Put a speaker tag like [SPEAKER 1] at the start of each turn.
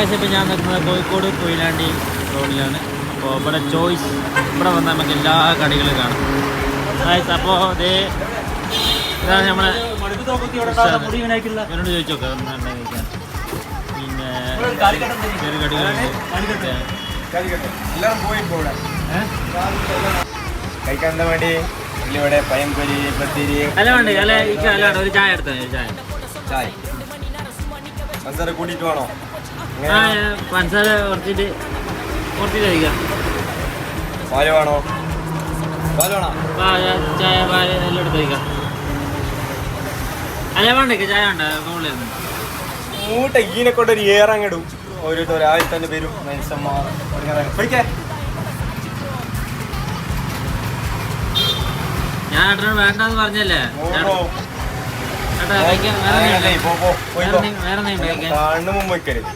[SPEAKER 1] ഇപ്പോൾ ഞാൻ നിൽക്കുന്നത് കോഴിക്കോട് കൊയിലാണ്ടി റോഡിലാണ്. അപ്പോൾ ഇവിടെ ചോയ്സ്, ഇവിടെ വന്നാൽ നമുക്ക് എല്ലാ കടികളും കാണാം. അപ്പോൾ അതേ ഇതാണ് നമ്മളെ എന്നോട് ചോദിച്ചു നോക്കാം എന്താ കഴിക്കാൻ. പിന്നെ ചെറു കടികളുണ്ട്
[SPEAKER 2] കഴിക്കാൻ എന്താ വേണ്ടി? ഇവിടെ പയംപൊരി, പത്തിരി
[SPEAKER 1] അല്ല വേണ്ട. അല്ല അല്ലാണ്ട് ഒരു ചായ എടുത്താൽ ചായ
[SPEAKER 2] ചായ പഞ്ചസാര കൂട്ടിയിട്ട് വേണോ?
[SPEAKER 1] പഞ്ചസാര കുറച്ചിട്ട് കഴിക്കാം.
[SPEAKER 2] പാല് വേണോ? പാല് വേണോ?
[SPEAKER 1] ചായ പാല് എല്ലാം എടുത്ത് കഴിക്കാം. അല്ല വേണ്ട ചായ വേണ്ട മുകളിലിരുന്നു
[SPEAKER 2] മൂട്ട ഈനെ കൊണ്ടൊരു ഏറങ്ങിടും. ഓരോരുത്തർ ആദ്യം തന്നെ വരും മനുഷ്യന്മാർ.
[SPEAKER 1] ഞാൻ ഏട്ടനോട് വേണ്ടെന്ന് പറഞ്ഞല്ലേ.
[SPEAKER 2] കണ്ണു മുമ്പ് വയ്ക്കരുത്.